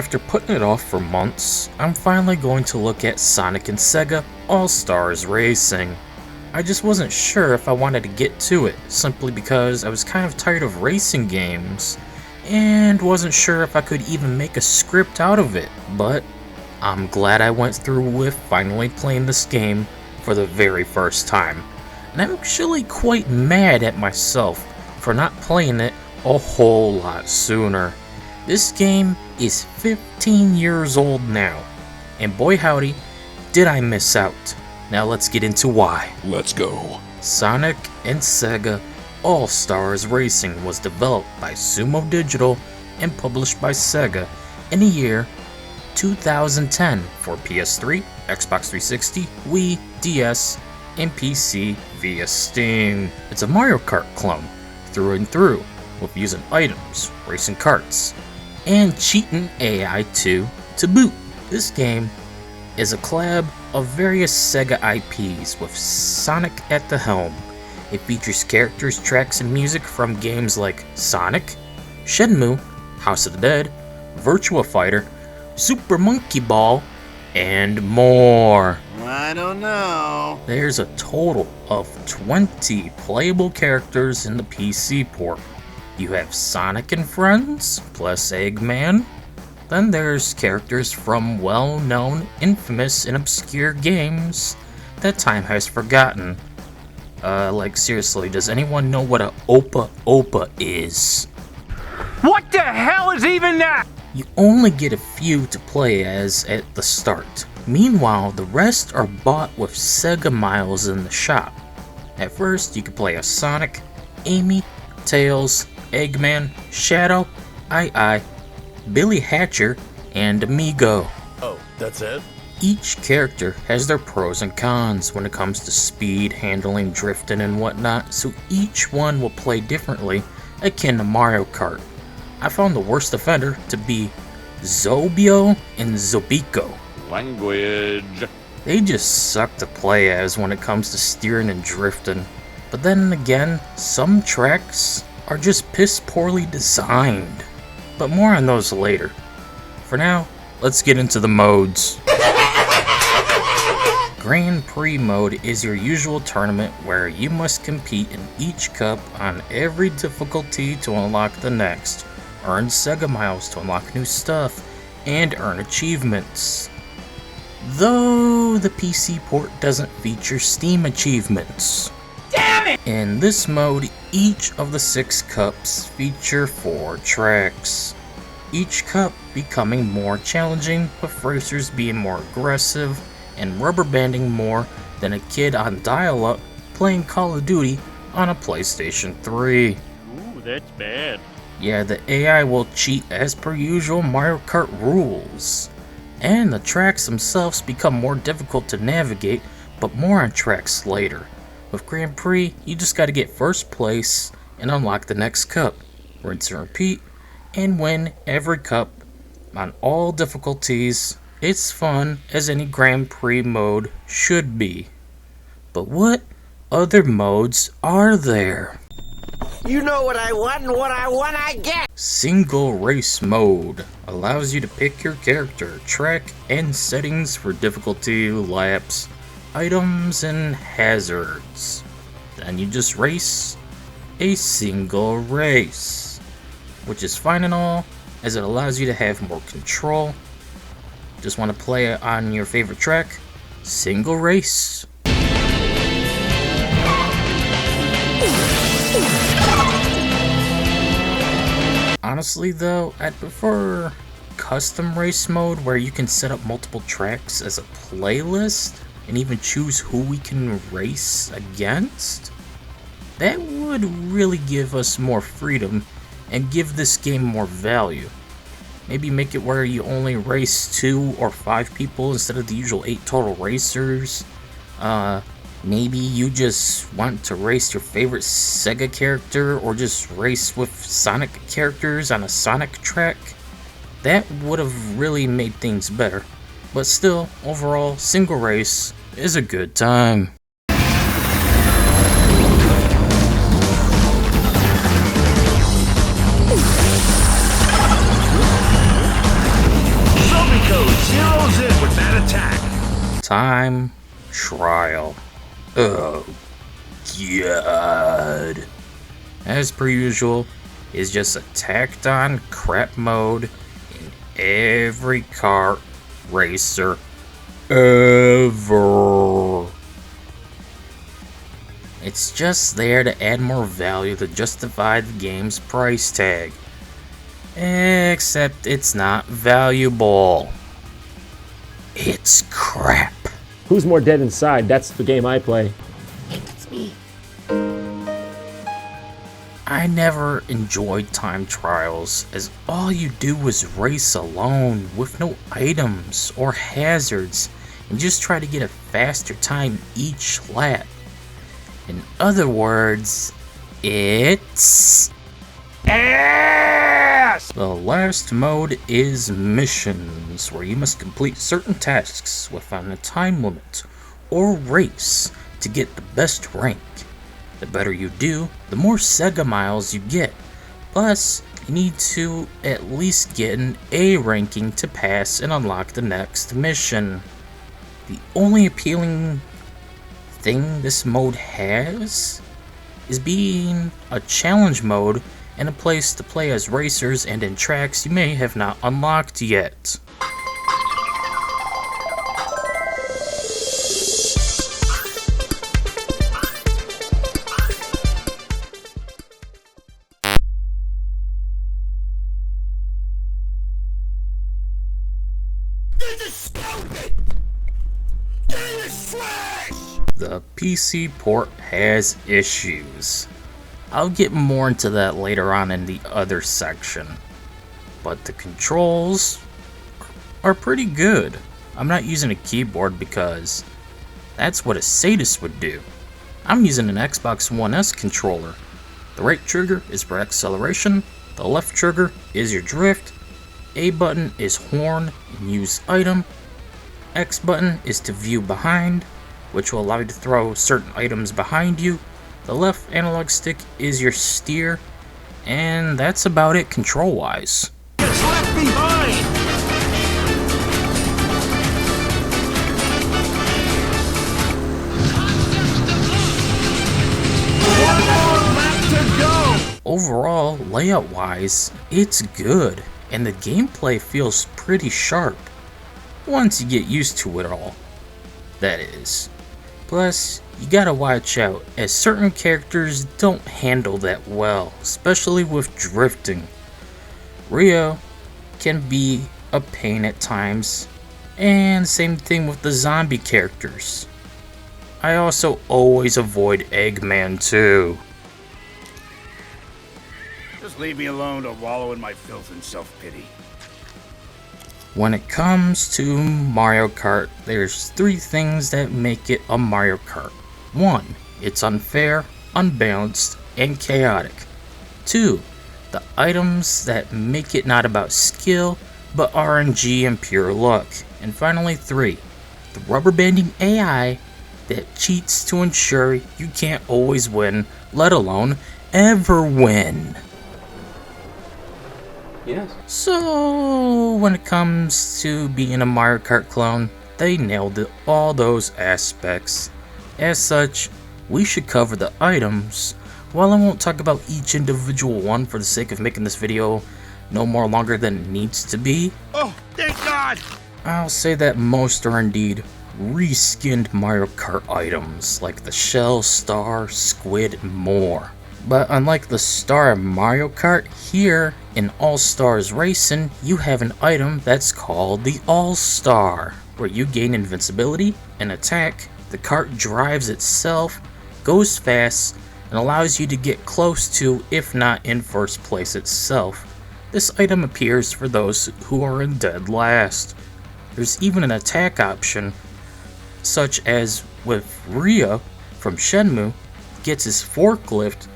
After putting it off for months, I'm finally going to look at Sonic and Sega All-Stars Racing. I just wasn't sure if I wanted to get to it, simply because I was kind of tired of racing games, and wasn't sure if I could even make a script out of it, but I'm glad I went through with finally playing this game for the very first time. And I'm actually quite mad at myself for not playing it a whole lot sooner. This game is 15 years old now, and boy howdy, did I miss out. Now let's get into why. Let's go. Sonic and Sega All-Stars Racing was developed by Sumo Digital and published by Sega in the year 2010 for PS3, Xbox 360, Wii, DS, and PC via Steam. It's a Mario Kart clone through and through, with using items, racing karts, and cheating AI to boot. This game is a collab of various Sega IPs with Sonic at the helm. It features characters, tracks, and music from games like Sonic, Shenmue, House of the Dead, Virtua Fighter, Super Monkey Ball, and more. I don't know. There's a total of 20 playable characters in the PC port. You have Sonic and Friends, plus Eggman. Then there's characters from well-known, infamous, and obscure games that time has forgotten. Like seriously, does anyone know what a Opa Opa is? What the hell is even that? You only get a few to play as at the start. Meanwhile, the rest are bought with Sega Miles in the shop. At first, you can play as Sonic, Amy, Tails, Eggman, Shadow, Ai, Billy Hatcher, and Amigo. Oh, that's it? Each character has their pros and cons when it comes to speed, handling, drifting, and whatnot, so each one will play differently, akin to Mario Kart. I found the worst offender to be Zobio and Zobiko. Language. They just suck to play as when it comes to steering and drifting. But then again, some tracks are just piss poorly designed. But more on those later. For now, let's get into the modes. Grand Prix mode is your usual tournament where you must compete in each cup on every difficulty to unlock the next, earn Sega Miles to unlock new stuff, and earn achievements. Though the PC port doesn't feature Steam achievements. Damn it! In this mode, each of the 6 cups feature 4 tracks. Each cup becoming more challenging, with racers being more aggressive and rubber banding more than a kid on dial-up playing Call of Duty on a PlayStation 3. Ooh, that's bad. Yeah, the AI will cheat as per usual Mario Kart rules. And the tracks themselves become more difficult to navigate, but more on tracks later. With Grand Prix, you just gotta get first place and unlock the next cup. Rinse and repeat, and win every cup on all difficulties. It's fun as any Grand Prix mode should be. But what other modes are there? You know what I want, and what I want I get! Single race mode allows you to pick your character, track, and settings for difficulty, laps, items, and hazards. Then you just race a single race, which is fine and all, as it allows you to have more control. Just want to play on your favorite track? Single race. Honestly though, I'd prefer custom race mode where you can set up multiple tracks as a playlist and even choose who we can race against. That would really give us more freedom and give this game more value. Maybe make it where you only race 2 or 5 people instead of the usual 8 total racers. Maybe you just want to race your favorite Sega character or just race with Sonic characters on a Sonic track. That would have really made things better. But still, overall, single race is a good time. Time Trial. Oh, God. As per usual, is just a tacked on crap mode in every kart racer ever. It's just there to add more value to justify the game's price tag. Except it's not valuable. It's crap. Who's more dead inside? That's the game I play. I never enjoyed time trials, as all you do was race alone with no items or hazards and just try to get a faster time each lap. In other words, it's ass! The last mode is missions, where you must complete certain tasks without a time limit or race to get the best rank. The better you do, the more Sega miles you get. Plus, you need to at least get an A ranking to pass and unlock the next mission. The only appealing thing this mode has is being a challenge mode and a place to play as racers and in tracks you may have not unlocked yet. The PC port has issues. I'll get more into that later on in the other section. But the controls are pretty good. I'm not using a keyboard because that's what a sadist would do. I'm using an Xbox One S controller. The right trigger is for acceleration, the left trigger is your drift, A button is horn and use item, X button is to view behind, which will allow you to throw certain items behind you. The left analog stick is your steer, and that's about it control-wise. It's left behind! One more lap to go! Overall, layout-wise, it's good, and the gameplay feels pretty sharp. Once you get used to it all, that is. Plus, you gotta watch out, as certain characters don't handle that well, especially with drifting. Rio can be a pain at times, and same thing with the zombie characters. I also always avoid Eggman too. Just leave me alone to wallow in my filth and self-pity. When it comes to Mario Kart, there's 3 things that make it a Mario Kart. 1. It's unfair, unbalanced, and chaotic. 2. The items that make it not about skill, but RNG and pure luck. And finally 3. The rubber banding AI that cheats to ensure you can't always win, let alone ever win. Yes. So, when it comes to being a Mario Kart clone, they nailed it, all those aspects. As such, we should cover the items. While I won't talk about each individual one for the sake of making this video no more longer than it needs to be, Oh, thank God! I'll say that most are indeed reskinned Mario Kart items, like the shell, star, squid, and more. But unlike the star of Mario Kart, here in All Stars Racing, you have an item that's called the All-Star, where you gain invincibility and attack. The kart drives itself, goes fast, and allows you to get close to, if not in first place itself. This item appears for those who are in dead last. There's even an attack option, such as with Ryo from Shenmue, gets his forklift.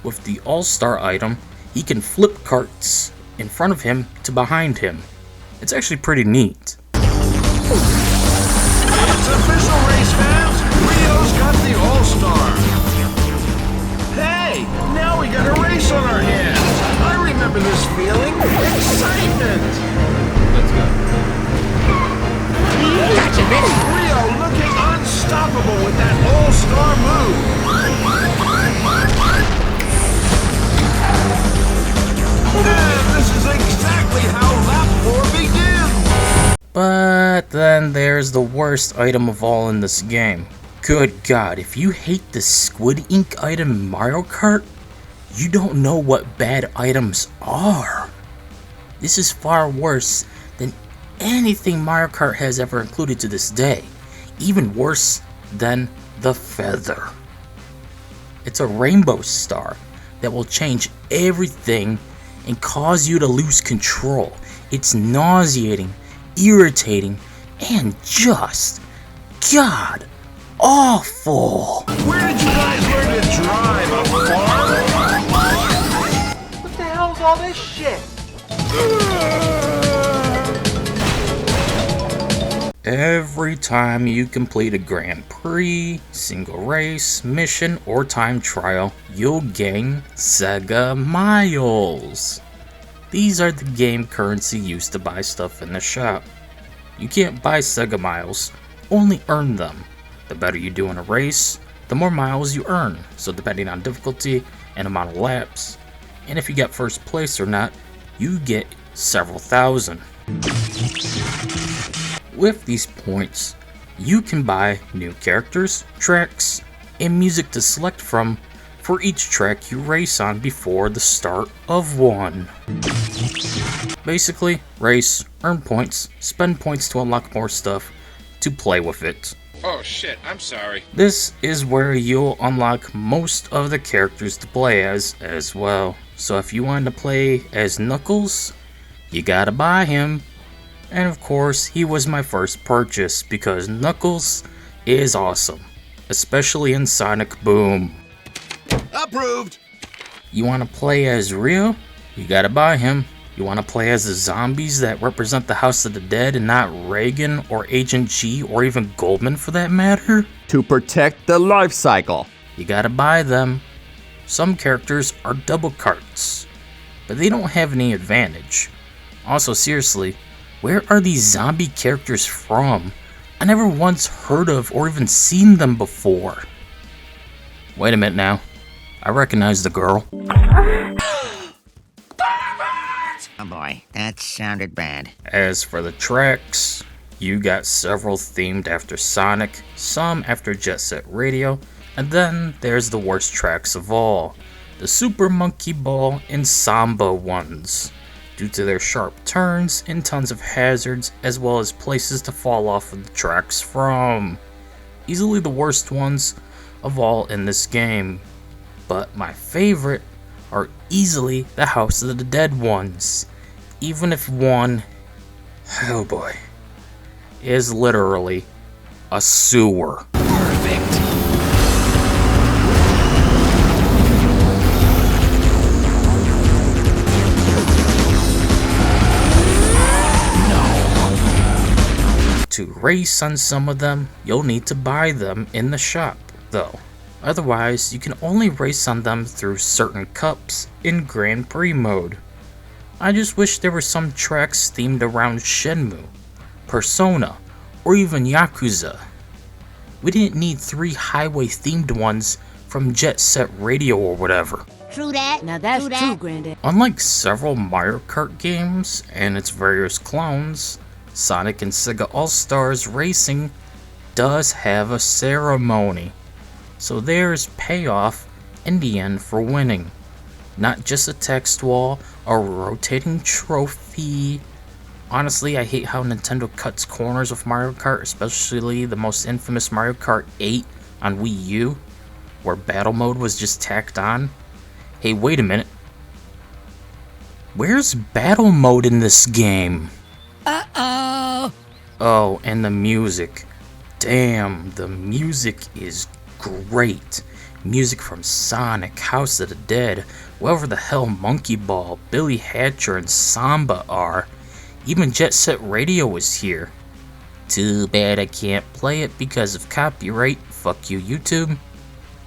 With the All-Star item, he can flip karts in front of him to behind him. It's actually pretty neat. It's official, race fans! Rio's got the All-Star! Hey! Now we got a race on our hands! I remember this feeling! Excitement! Let's go. Rio, look But then there's the worst item of all in this game. Good God, if you hate the squid ink item in Mario Kart, you don't know what bad items are. This is far worse than anything Mario Kart has ever included to this day. Even worse than the feather. It's a rainbow star that will change everything and cause you to lose control. It's nauseating, irritating, and just god awful. Where did you guys learn to drive? A farm? What the hell's all this shit? Every time you complete a Grand Prix, single race, mission, or time trial, you'll gain Sega Miles. These are the game currency used to buy stuff in the shop. You can't buy Sega Miles, only earn them. The better you do in a race, the more miles you earn, so depending on difficulty and amount of laps, and if you get first place or not, you get several thousand. With these points, you can buy new characters, tracks, and music to select from for each track you race on before the start of one. Basically, race, earn points, spend points to unlock more stuff, to play with it. Oh shit, I'm sorry. This is where you'll unlock most of the characters to play as well. So if you want to play as Knuckles, you gotta buy him. And of course, he was my first purchase because Knuckles is awesome, especially in Sonic Boom. Approved. You want to play as Rio? You gotta buy him. You want to play as the zombies that represent the House of the Dead and not Reagan or Agent G or even Goldman for that matter? To protect the life cycle. You gotta buy them. Some characters are double carts, but they don't have any advantage. Also, seriously, where are these zombie characters from? I never once heard of or even seen them before. Wait a minute now. I recognize the girl. Oh boy, that sounded bad. As for the tracks, you got several themed after Sonic, some after Jet Set Radio, and then there's the worst tracks of all, the Super Monkey Ball and Samba ones, due to their sharp turns and tons of hazards, as well as places to fall off of the tracks from. Easily the worst ones of all in this game, but my favorite are easily the House of the Dead ones, even if one, oh boy, is literally a sewer. Perfect. To race on some of them, you'll need to buy them in the shop, though. Otherwise, you can only race on them through certain cups in Grand Prix mode. I just wish there were some tracks themed around Shenmue, Persona, or even Yakuza. We didn't need 3 highway-themed ones from Jet Set Radio or whatever. True that. Now that's true, Granddad. Unlike several Mario Kart games and its various clones, Sonic and Sega All-Stars Racing does have a ceremony. So there's payoff in the end for winning. Not just a text wall or a rotating trophy. Honestly, I hate how Nintendo cuts corners with Mario Kart, especially the most infamous Mario Kart 8 on Wii U, where battle mode was just tacked on. Hey, wait a minute. Where's battle mode in this game? Uh-oh. Oh, and the music. Damn, the music is great. Music from Sonic, House of the Dead, whoever the hell Monkey Ball, Billy Hatcher, and Samba are. Even Jet Set Radio is here. Too bad I can't play it because of copyright. Fuck you, YouTube.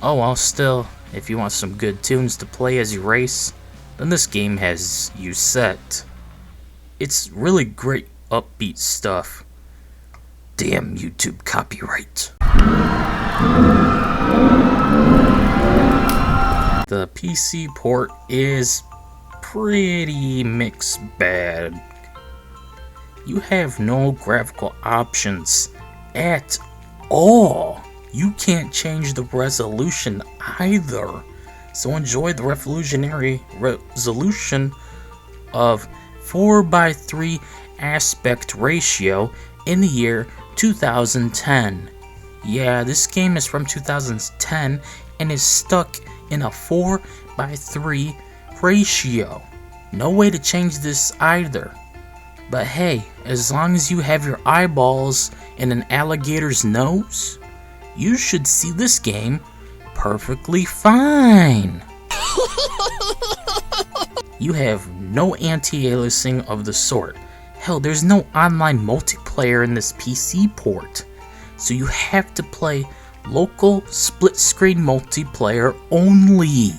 Oh well, still, if you want some good tunes to play as you race, then this game has you set. It's really great upbeat stuff. Damn YouTube copyright. The PC port is pretty mixed bag. you have no graphical options at all. You can't change the resolution either. So enjoy the revolutionary resolution of 4:3 aspect ratio in the year 2010. Yeah, this game is from 2010 and is stuck in a 4:3 ratio. No way to change this either. But hey, as long as you have your eyeballs in an alligator's nose, you should see this game perfectly fine. You have no anti-aliasing of the sort. Hell, there's no online multiplayer in this PC port. So you have to play local split-screen multiplayer only.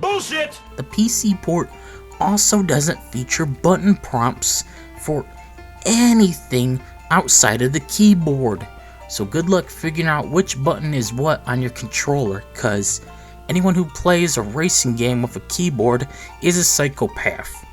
Bullshit! The PC port also doesn't feature button prompts for anything outside of the keyboard. So good luck figuring out which button is what on your controller, cause anyone who plays a racing game with a keyboard is a psychopath.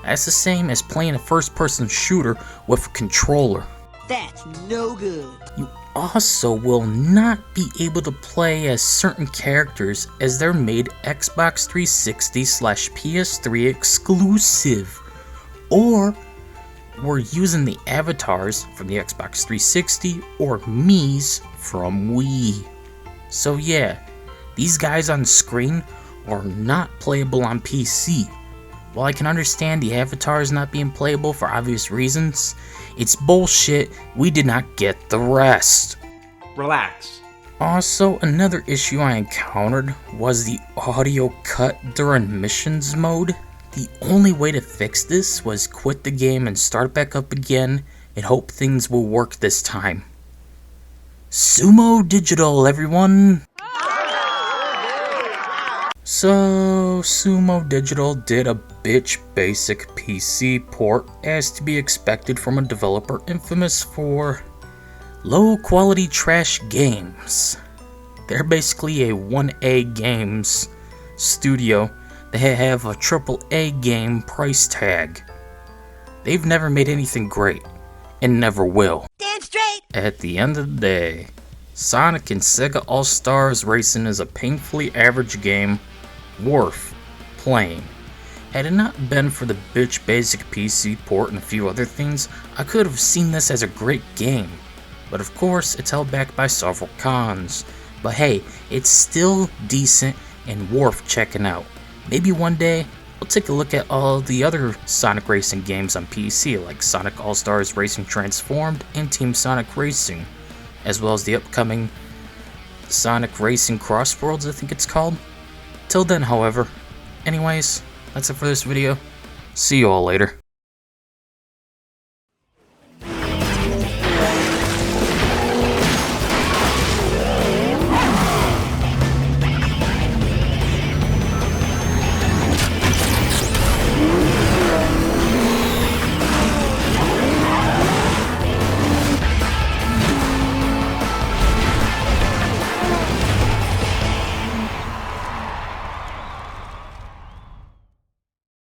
That's the same as playing a first-person shooter with a controller. That's no good. You also will not be able to play as certain characters as they're made Xbox 360/PS3 exclusive, or we're using the avatars from the Xbox 360 or Mii's from Wii. So yeah, these guys on screen are not playable on PC. While I can understand the avatars not being playable for obvious reasons, it's bullshit. We did not get the rest. Relax. Also, another issue I encountered was the audio cut during missions mode. The only way to fix this was quit the game and start back up again and hope things will work this time. Sumo Digital, everyone! So, Sumo Digital did a bitch basic PC port as to be expected from a developer infamous for low quality trash games. They're basically a 1A games studio that have a AAA game price tag. They've never made anything great, and never will. Stand straight! At the end of the day, Sonic and Sega All-Stars Racing is a painfully average game worth playing. Had it not been for the bitch basic PC port and a few other things, I could have seen this as a great game. But of course, it's held back by several cons. But hey, it's still decent and worth checking out. Maybe one day, I'll take a look at all the other Sonic Racing games on PC, like Sonic All-Stars Racing Transformed and Team Sonic Racing, as well as the upcoming Sonic Racing Crossworlds, I think it's called. Till then, however, anyways, that's it for this video. See you all later.